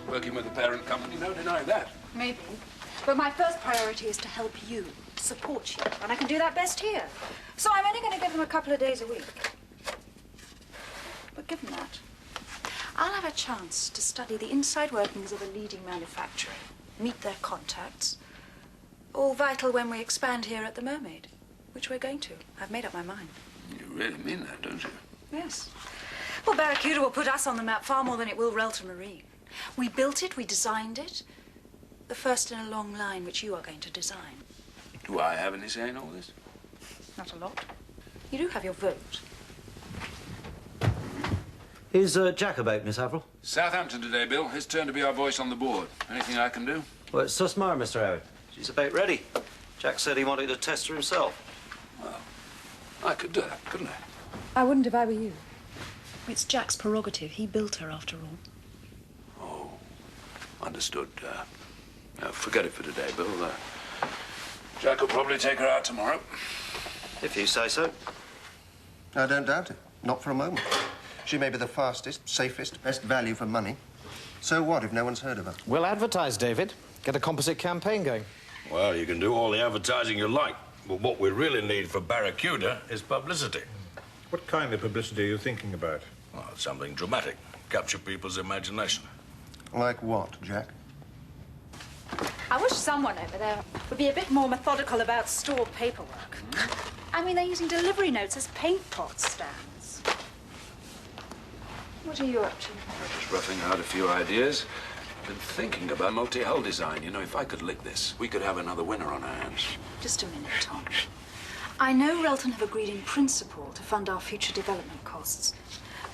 Working with the parent company, no denying that. Maybe. But my first priority is to help you, support you, and I can do that best here. So I'm only going to give them a couple of days a week. But given that, I'll have a chance to study the inside workings of a leading manufacturer, meet their contacts, all vital when we expand here at the Mermaid, which we're going to. I've made up my mind. You really mean that, don't you? Yes. Well, Barracuda will put us on the map far more than it will Relta Marine. We built it, we designed it. The first in a long line which you are going to design. Do I have any say in all this? Not a lot. You do have your vote. Is Jack about, Miss Avril? Southampton today, Bill. His turn to be our voice on the board. Anything I can do? Well, it's Susmar, Mr. Howard. She's about ready. Jack said he wanted to test her himself. Well, I could do that, couldn't I? I wouldn't if I were you. It's Jack's prerogative. He built her, after all. Oh, understood. Forget it for today, Bill. Jack will probably take her out tomorrow. If you say so. I don't doubt it. Not for a moment. She may be the fastest, safest, best value for money. So what if no one's heard of her? We'll advertise, David. Get a composite campaign going. Well, you can do all the advertising you like, but what we really need for Barracuda is publicity. What kind of publicity are you thinking about? Well, something dramatic. Capture people's imagination. Like what, Jack? I wish someone over there would be a bit more methodical about stored paperwork. I mean, they're using delivery notes as paint pot stands. What are you up to? Just roughing out a few ideas. Been thinking about multi-hull design. You know, if I could lick this, we could have another winner on our hands. Just a minute, Tom. I know Relton have agreed in principle to fund our future development costs.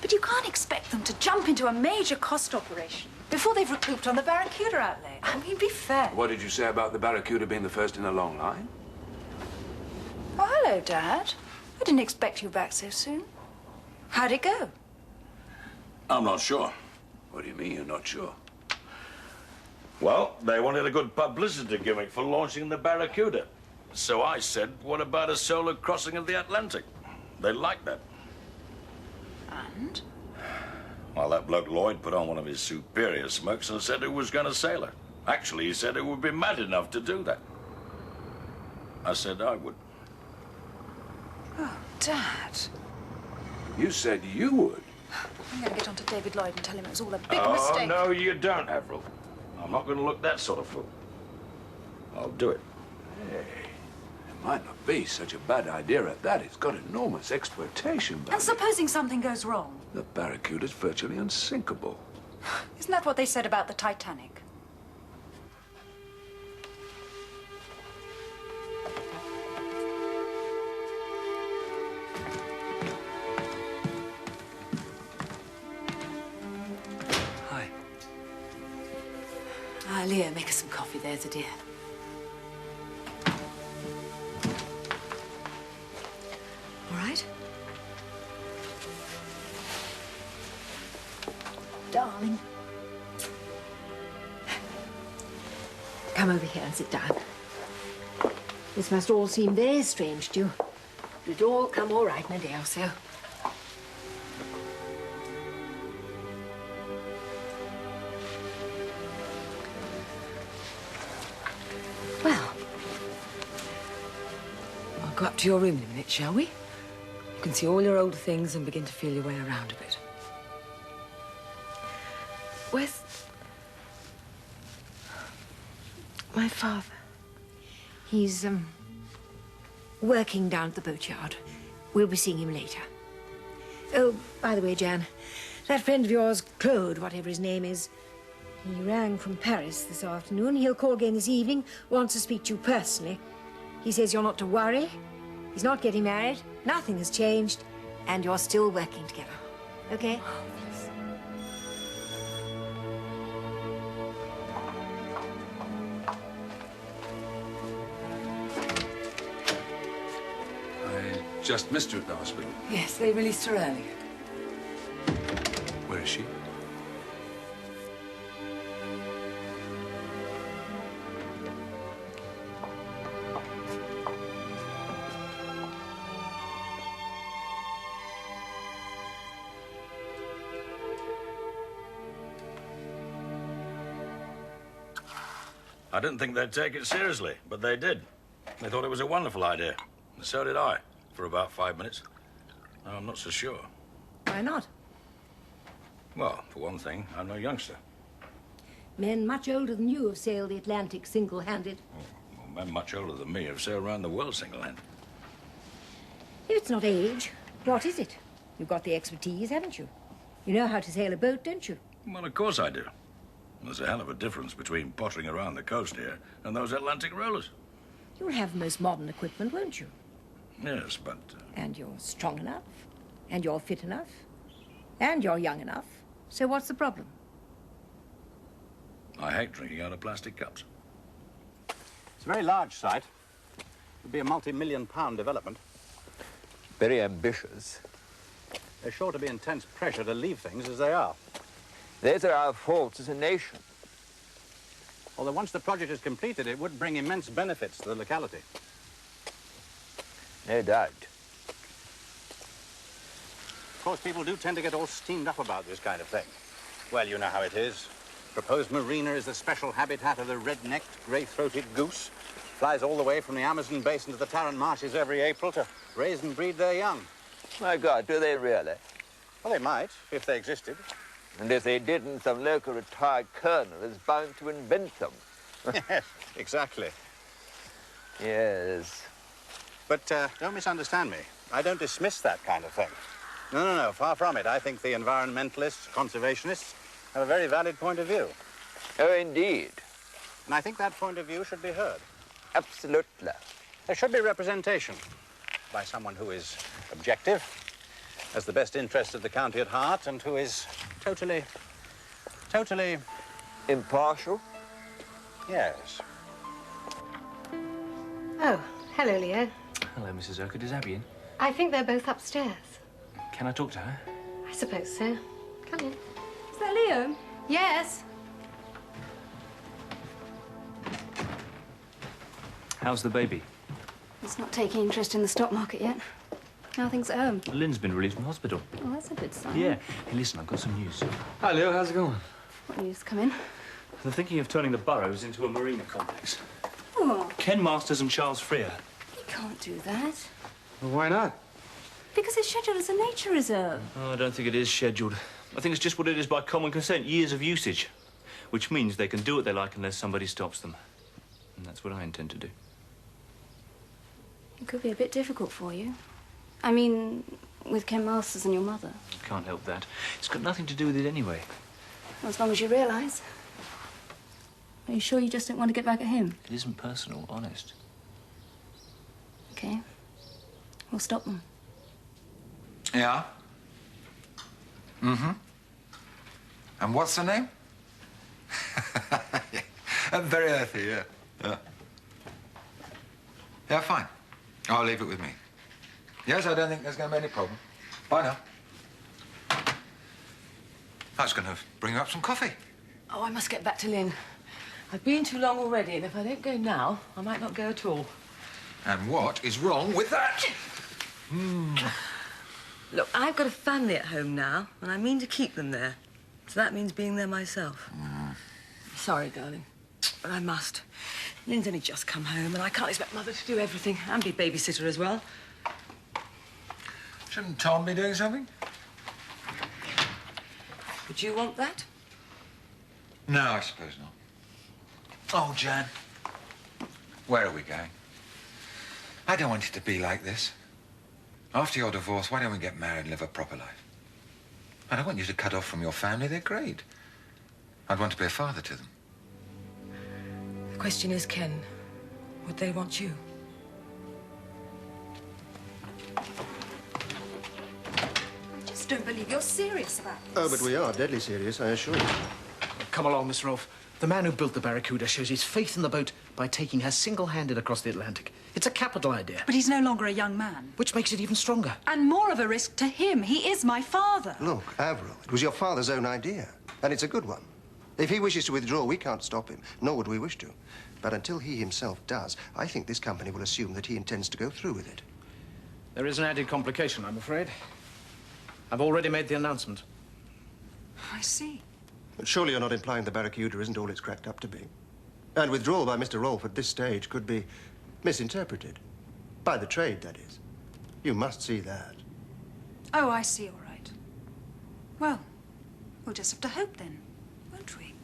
But you can't expect them to jump into a major cost operation before they've recouped on the Barracuda outlay. I mean, be fair. What did you say about the Barracuda being the first in a long line? Oh, hello, Dad. I didn't expect you back so soon. How'd it go? I'm not sure. What do you mean you're not sure? Well, they wanted a good publicity gimmick for launching the Barracuda. So I said, what about a solo crossing of the Atlantic? They liked that. And? Well, that bloke Lloyd put on one of his superior smokes and said he was going to sail her. Actually, he said he would be mad enough to do that. I said I would. Oh, Dad. You said you would. I'm going to get on to David Lloyd and tell him it was all a big Oh, mistake. no, you don't, Avril. I'm not going to look that sort of fool. I'll do it. Hey, it might not be such a bad idea at that. It's got enormous exploitation value. And supposing something goes wrong? The Barracuda's virtually unsinkable. Isn't that what they said about the Titanic? Hi. Leah, make us some coffee, there's a dear. All right? Darling. Come over here and sit down. This must all seem very strange to you. It'll all come all right in a day or so. Well, I'll go up to your room in a minute, shall we? You can see all your old things and begin to feel your way around a bit. Where's my father? He's, working down at the boatyard. We'll be seeing him later. Oh, by the way, Jan, that friend of yours, Claude, whatever his name is, he rang from Paris this afternoon. He'll call again this evening, wants to speak to you personally. He says you're not to worry. He's not getting married. Nothing has changed. And you're still working together. Okay? Just missed her at the hospital. Yes, they released her early. Where is she? I didn't think they'd take it seriously, but they did. They thought it was a wonderful idea. And so did I, for about 5 minutes. Now, I'm not so sure. Why not? Well, for one thing, I'm no youngster. Men much older than you have sailed the Atlantic single-handed. Well, men much older than me have sailed around the world single-handed. If it's not age, what is it? You've got the expertise, haven't you? You know how to sail a boat, don't you? Well, of course I do. There's a hell of a difference between pottering around the coast here and those Atlantic rollers. You'll have the most modern equipment, won't you? Yes, but... And you're strong enough. And you're fit enough. And you're young enough. So what's the problem? I hate drinking out of plastic cups. It's a very large site. It'll be a multi-million-pound development. Very ambitious. There's sure to be intense pressure to leave things as they are. Those are our faults as a nation. Although once the project is completed, it would bring immense benefits to the locality. No doubt. Of course, people do tend to get all steamed up about this kind of thing. Well, you know how it is. Proposed marina is the special habitat of the red-necked, grey-throated goose. Flies all the way from the Amazon basin to the Tarrant marshes every April to raise and breed their young. My God, do they really? Well, they might, if they existed. And if they didn't, some local retired colonel is bound to invent them. Yes, exactly. Yes. But don't misunderstand me. I don't dismiss that kind of thing. No, far from it. I think the environmentalists, conservationists, have a very valid point of view. Oh, indeed. And I think that point of view should be heard. Absolutely. There should be representation by someone who is objective, has the best interests of the county at heart, and who is totally... Impartial? Yes. Oh, hello, Leo. Hello, Mrs. Urquhart. Is Abby in? I think they're both upstairs. Can I talk to her? I suppose so. Come in. Is that Leo? Yes. How's the baby? He's not taking interest in the stock market yet. How are things at home? Lynn's been released from hospital. Oh, that's a good sign. Yeah. Hey, listen, I've got some news. Hi, Leo. How's it going? What news? Come in. They're thinking of turning the Burrows into a marina complex. Oh, Ken Masters and Charles Freer. you can't do that. Well, why not? Because it's scheduled as a nature reserve. Oh, I don't think it is scheduled. I think it's just what it is by common consent, years of usage. Which means they can do what they like unless somebody stops them. And that's what I intend to do. It could be a bit difficult for you. I mean, with Ken Masters and your mother. I can't help that. It's got nothing to do with it anyway. Well, as long as you realise. Are you sure you just don't want to get back at him? It isn't personal, honest. Okay. We'll stop them. Yeah? Mm-hmm. And what's her name? Very earthy, yeah. Yeah, fine. I'll leave it with me. Yes, I don't think there's going to be any problem. Bye now. I was going to bring you up some coffee. Oh, I must get back to Lynn. I've been too long already, and if I don't go now, I might not go at all. And what is wrong with that? Look, I've got a family at home now, and I mean to keep them there. So that means being there myself. Sorry, darling, but I must. Lynn's only just come home, and I can't expect Mother to do everything and be babysitter as well. Shouldn't Tom be doing something? Would you want that? No, I suppose not. Oh, Jan. Where are we going? I don't want it to be like this. After your divorce, why don't we get married and live a proper life? I don't want you to cut off from your family. They're great. I'd want to be a father to them. The question is, Ken, would they want you? I just don't believe you're serious about this. Oh, but we are deadly serious, I assure you. Come along, Miss Rolfe. The man who built the Barracuda shows his faith in the boat by taking her single-handed across the Atlantic. It's a capital idea. But he's no longer a young man. Which makes it even stronger. And more of a risk to him. He is my father. Look, Avril, it was your father's own idea, and it's a good one. If he wishes to withdraw, we can't stop him, nor would we wish to. But until he himself does, I think this company will assume that he intends to go through with it. There is an added complication, I'm afraid. I've already made the announcement. I see. But surely you're not implying the Barracuda isn't all it's cracked up to be. And withdrawal by Mr. Rolfe at this stage could be misinterpreted. By the trade, that is. You must see that. Oh, I see, all right. Well, we'll just have to hope then, won't we?